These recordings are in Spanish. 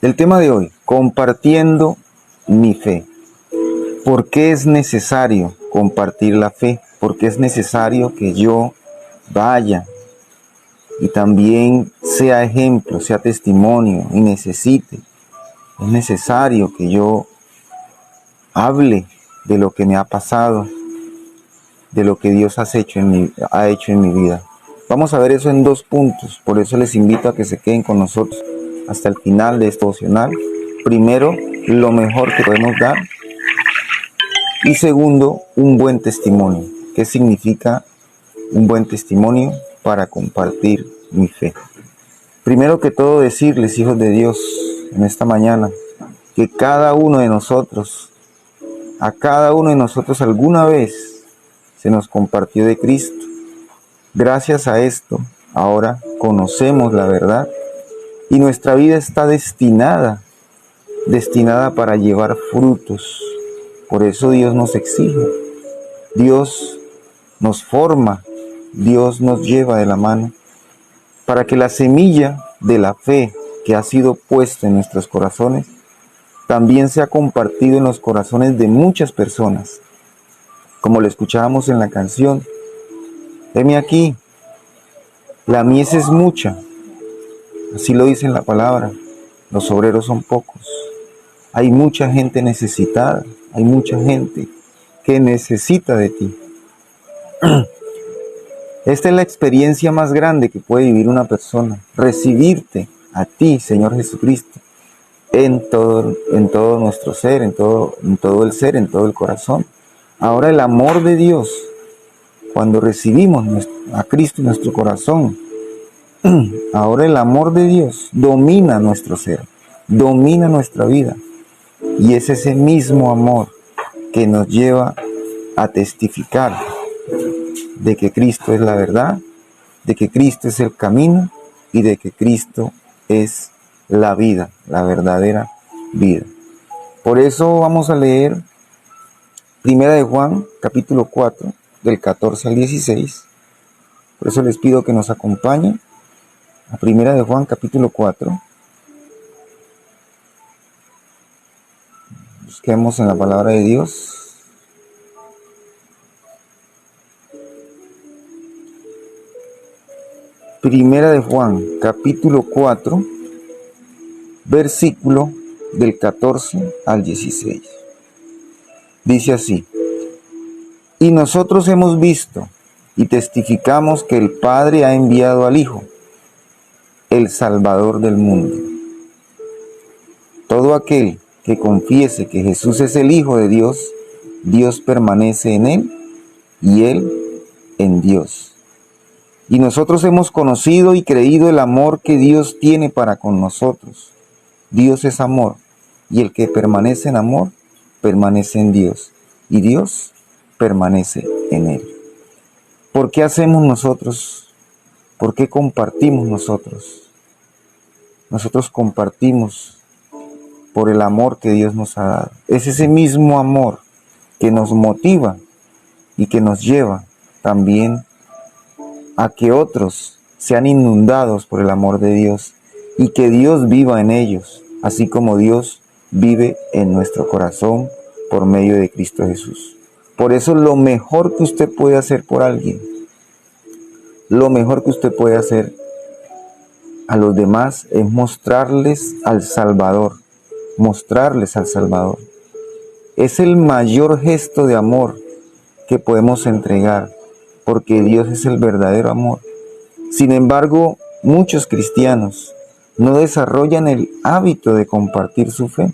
El tema de hoy, compartiendo mi fe. ¿Por qué es necesario compartir la fe? ¿Por qué es necesario que yo vaya y también sea ejemplo, sea testimonio y necesite? Es necesario que yo hable de lo que me ha pasado, de lo que Dios ha hecho en mi vida. Vamos a ver eso en 2 puntos, por eso les invito a que se queden con nosotros hasta el final de este devocional. Primero, lo mejor que podemos dar. Y segundo, un buen testimonio. ¿Qué significa un buen testimonio para compartir mi fe? Primero que todo, decirles, hijos de Dios, en esta mañana, que cada uno de nosotros, a cada uno de nosotros alguna vez se nos compartió de Cristo. Gracias a esto, ahora conocemos la verdad y nuestra vida está destinada para llevar frutos. Por eso Dios nos exige, Dios nos forma, Dios nos lleva de la mano para que la semilla de la fe que ha sido puesta en nuestros corazones también sea compartido en los corazones de muchas personas. Como lo escuchábamos en la canción, heme aquí, la mies es mucha, así lo dice en la palabra, los obreros son pocos. Hay mucha gente necesitada, hay mucha gente que necesita de ti. Esta es la experiencia más grande que puede vivir una persona, recibirte a ti, Señor Jesucristo, en todo nuestro ser, en todo el ser, en todo el corazón. Ahora el amor de Dios, cuando recibimos a Cristo en nuestro corazón, ahora el amor de Dios domina nuestro ser, domina nuestra vida. Y es ese mismo amor que nos lleva a testificar de que Cristo es la verdad, de que Cristo es el camino y de que Cristo es la vida, la verdadera vida. Por eso vamos a leer 1 de Juan, capítulo 4, del 14 al 16. Por eso les pido que nos acompañen a 1 de Juan, capítulo 4. Busquemos en la palabra de Dios. Primera de Juan, capítulo 4, versículo del 14 al 16. Dice así: y nosotros hemos visto y testificamos que el Padre ha enviado al Hijo, el Salvador del mundo. Todo aquel que confiese que Jesús es el Hijo de Dios, Dios permanece en él y él en Dios. Y nosotros hemos conocido y creído el amor que Dios tiene para con nosotros. Dios es amor, y el que permanece en amor, permanece en Dios, y Dios permanece en él. ¿Por qué hacemos nosotros? ¿Por qué compartimos nosotros? Nosotros compartimos por el amor que Dios nos ha dado. Es ese mismo amor que nos motiva y que nos lleva también a que otros sean inundados por el amor de Dios y que Dios viva en ellos, así como Dios vive en nuestro corazón por medio de Cristo Jesús. Por eso lo mejor que usted puede hacer por alguien, lo mejor que usted puede hacer a los demás es mostrarles al Salvador, mostrarles al Salvador. Es el mayor gesto de amor que podemos entregar, porque Dios es el verdadero amor. Sin embargo, muchos cristianos no desarrollan el hábito de compartir su fe.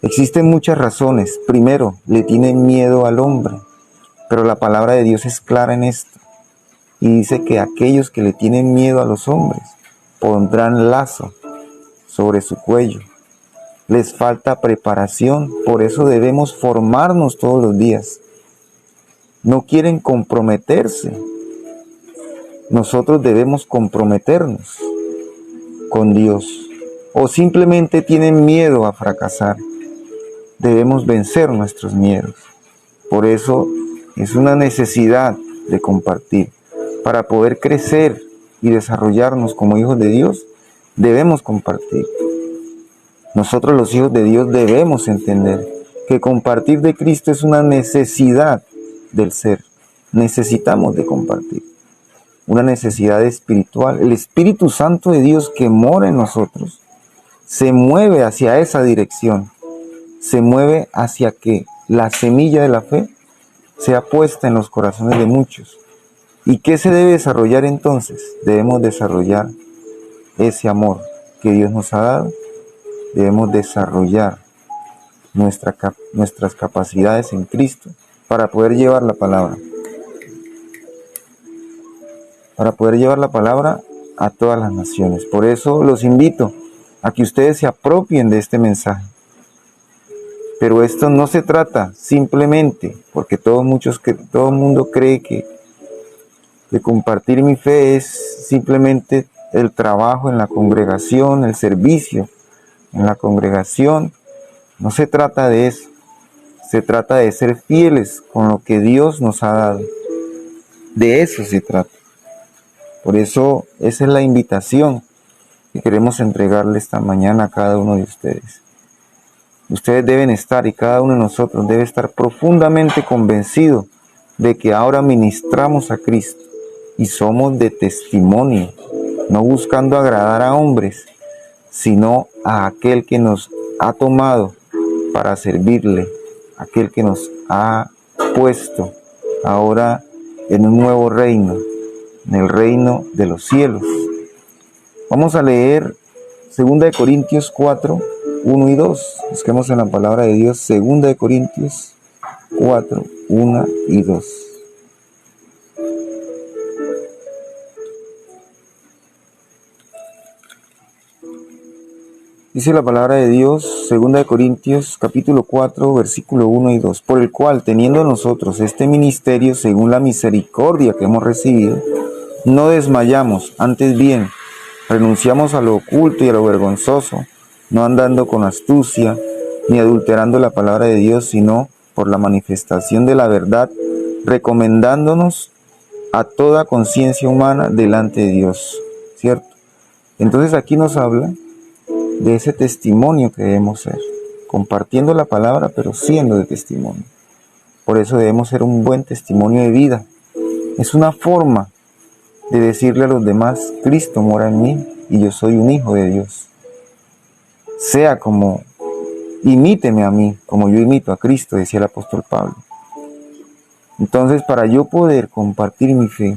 Existen muchas razones. Primero, le tienen miedo al hombre, pero la palabra de Dios es clara en esto. Y dice que aquellos que le tienen miedo a los hombres pondrán lazo sobre su cuello. Les falta preparación, por eso debemos formarnos todos los días. No quieren comprometerse. Nosotros debemos comprometernos con Dios. O simplemente tienen miedo a fracasar. Debemos vencer nuestros miedos. Por eso es una necesidad de compartir. Para poder crecer y desarrollarnos como hijos de Dios, debemos compartir. Nosotros los hijos de Dios debemos entender que compartir de Cristo es una necesidad del ser. Necesitamos de compartir. Una necesidad espiritual. El Espíritu Santo de Dios que mora en nosotros se mueve hacia esa dirección. Se mueve hacia que la semilla de la fe sea puesta en los corazones de muchos. ¿Y qué se debe desarrollar entonces? Debemos desarrollar ese amor que Dios nos ha dado. Debemos desarrollar nuestras capacidades en Cristo para poder llevar la palabra. Para poder llevar la palabra a todas las naciones. Por eso los invito a que ustedes se apropien de este mensaje. Pero esto no se trata simplemente, porque todo el mundo cree que compartir mi fe es simplemente el trabajo en la congregación, el servicio en la congregación. No se trata de eso. Se trata de ser fieles con lo que Dios nos ha dado. De eso se trata. Por eso esa es la invitación que queremos entregarle esta mañana a cada uno de ustedes. Ustedes deben estar, y cada uno de nosotros debe estar profundamente convencido de que ahora ministramos a Cristo y somos de testimonio, no buscando agradar a hombres, sino a aquel que nos ha tomado para servirle, aquel que nos ha puesto ahora en un nuevo reino, en el reino de los cielos. Vamos a leer 2 Corintios 4, 1 y 2. Busquemos en la palabra de Dios 2 Corintios 4, 1 y 2. Dice la palabra de Dios, 2 Corintios capítulo 4, versículo 1 y 2. Por el cual, teniendo nosotros este ministerio según la misericordia que hemos recibido, no desmayamos, antes bien, renunciamos a lo oculto y a lo vergonzoso, no andando con astucia, ni adulterando la palabra de Dios, sino por la manifestación de la verdad, recomendándonos a toda conciencia humana delante de Dios, ¿cierto? Entonces aquí nos habla de ese testimonio que debemos ser, compartiendo la palabra, pero siendo de testimonio. Por eso debemos ser un buen testimonio de vida. Es una forma de decirle a los demás, Cristo mora en mí y yo soy un hijo de Dios. Sea como, imíteme a mí, como yo imito a Cristo, decía el apóstol Pablo. Entonces, para yo poder compartir mi fe,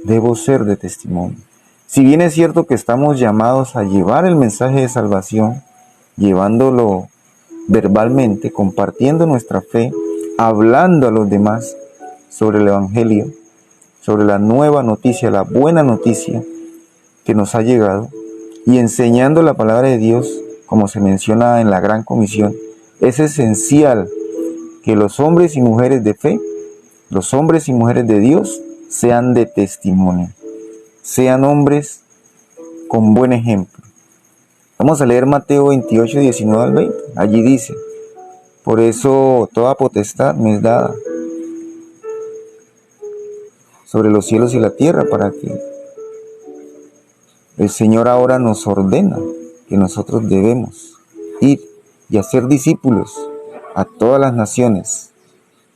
debo ser de testimonio. Si bien es cierto que estamos llamados a llevar el mensaje de salvación, llevándolo verbalmente, compartiendo nuestra fe, hablando a los demás sobre el Evangelio, sobre la nueva noticia, la buena noticia que nos ha llegado, y enseñando la palabra de Dios, como se menciona en la Gran Comisión, es esencial que los hombres y mujeres de fe, los hombres y mujeres de Dios, sean de testimonio. Sean hombres con buen ejemplo. Vamos a leer Mateo 28, 19 al 20. Allí dice, por eso toda potestad me es dada sobre los cielos y la tierra, para que el Señor ahora nos ordena que nosotros debemos ir y hacer discípulos a todas las naciones,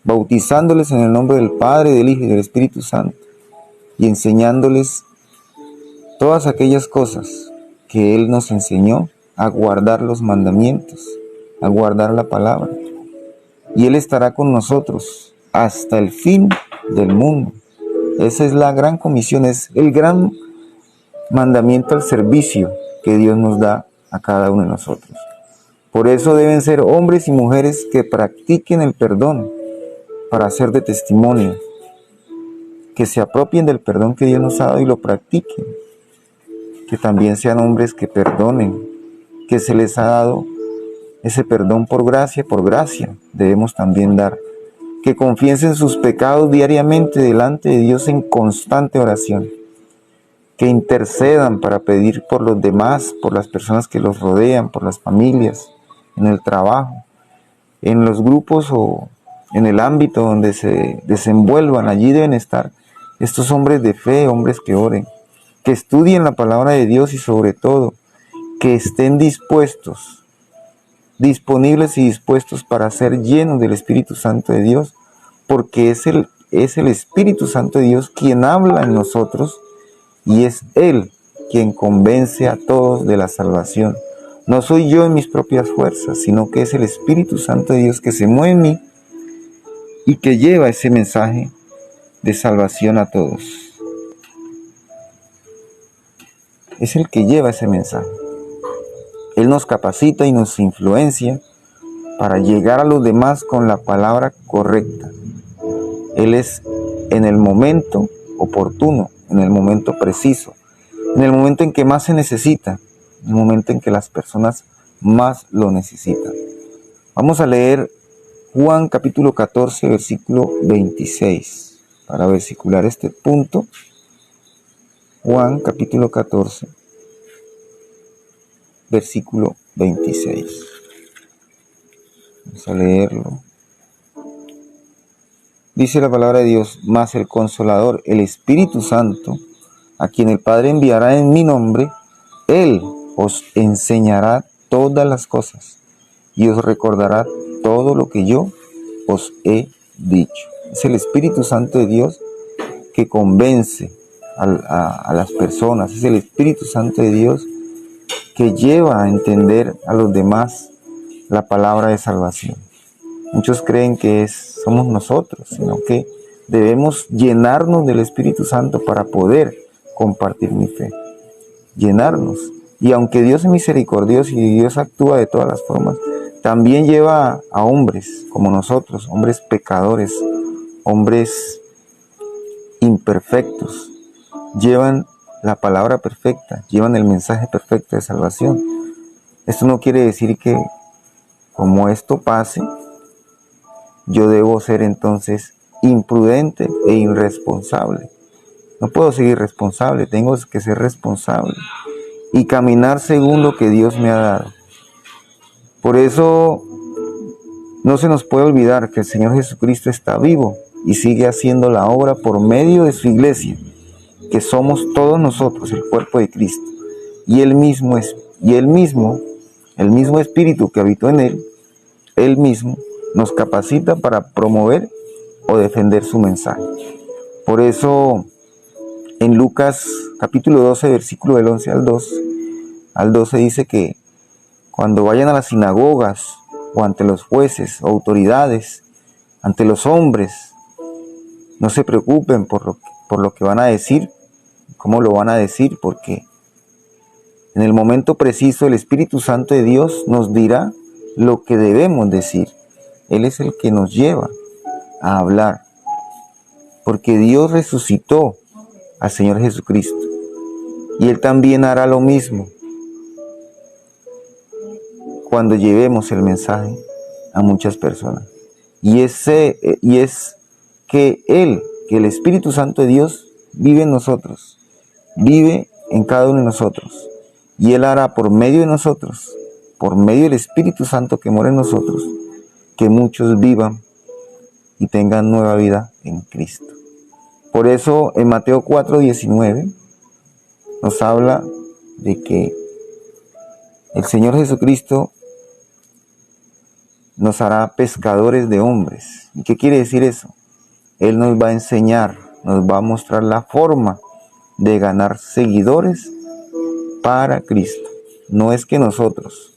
bautizándoles en el nombre del Padre, del Hijo y del Espíritu Santo, y enseñándoles todas aquellas cosas que Él nos enseñó, a guardar los mandamientos, a guardar la palabra. Y Él estará con nosotros hasta el fin del mundo. Esa es la gran comisión, es el gran mandamiento al servicio que Dios nos da a cada uno de nosotros. Por eso deben ser hombres y mujeres que practiquen el perdón para ser de testimonio, que se apropien del perdón que Dios nos ha dado y lo practiquen. Que también sean hombres que perdonen, que se les ha dado ese perdón por gracia debemos también dar. Que confiesen sus pecados diariamente delante de Dios en constante oración. Que intercedan para pedir por los demás, por las personas que los rodean, por las familias, en el trabajo, en los grupos o en el ámbito donde se desenvuelvan. Allí deben estar estos hombres de fe, hombres que oren, que estudien la palabra de Dios y sobre todo que estén disponibles y dispuestos para ser llenos del Espíritu Santo de Dios, porque es el Espíritu Santo de Dios quien habla en nosotros y es Él quien convence a todos de la salvación. No soy yo en mis propias fuerzas, sino que es el Espíritu Santo de Dios que se mueve en mí y que lleva ese mensaje de salvación a todos. Es el que lleva ese mensaje. Él nos capacita y nos influencia para llegar a los demás con la palabra correcta. Él es en el momento oportuno, en el momento preciso, en el momento en que más se necesita, en el momento en que las personas más lo necesitan. Vamos a leer Juan capítulo 14, versículo 26, para versicular este punto. Juan capítulo 14, versículo 26. Vamos a leerlo. Dice la palabra de Dios: mas el Consolador, el Espíritu Santo, a quien el Padre enviará en mi nombre, Él os enseñará todas las cosas y os recordará todo lo que yo os he dicho. Es el Espíritu Santo de Dios que convence a las personas. Es el Espíritu Santo de Dios que lleva a entender a los demás la palabra de salvación. Muchos creen que somos nosotros, sino que debemos llenarnos del Espíritu Santo para poder compartir mi fe. Llenarnos. Y aunque Dios es misericordioso y Dios actúa de todas las formas, también lleva a hombres como nosotros, hombres pecadores, hombres imperfectos. Llevan la palabra perfecta, llevan el mensaje perfecto de salvación. Esto no quiere decir que como esto pase, yo debo ser entonces imprudente e irresponsable. No puedo ser irresponsable, tengo que ser responsable y caminar según lo que Dios me ha dado. Por eso no se nos puede olvidar que el Señor Jesucristo está vivo y sigue haciendo la obra por medio de su iglesia, que somos todos nosotros, el cuerpo de Cristo. Y el mismo Espíritu que habitó en Él mismo nos capacita para promover o defender su mensaje. Por eso en Lucas capítulo 12, versículo del 11 al 12 dice que cuando vayan a las sinagogas o ante los jueces o autoridades, ante los hombres, no se preocupen por lo que van a decir, cómo lo van a decir, porque en el momento preciso el Espíritu Santo de Dios nos dirá lo que debemos decir. Él es el que nos lleva a hablar, porque Dios resucitó al Señor Jesucristo y Él también hará lo mismo cuando llevemos el mensaje a muchas personas. Y es que el Espíritu Santo de Dios vive en nosotros, vive en cada uno de nosotros, y Él hará por medio de nosotros, por medio del Espíritu Santo que mora en nosotros, que muchos vivan y tengan nueva vida en Cristo. Por eso en Mateo 4:19 nos habla de que el Señor Jesucristo nos hará pescadores de hombres. ¿Y qué quiere decir eso? Él nos va a enseñar, nos va a mostrar la forma de ganar seguidores para Cristo. No es que nosotros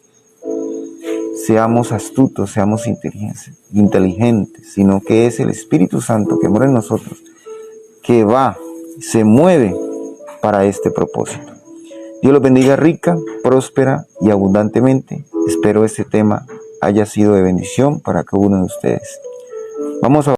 seamos astutos, seamos inteligentes, sino que es el Espíritu Santo que mora en nosotros, que se mueve para este propósito. Dios los bendiga rica, próspera y abundantemente. Espero este tema haya sido de bendición para cada uno de ustedes. Vamos a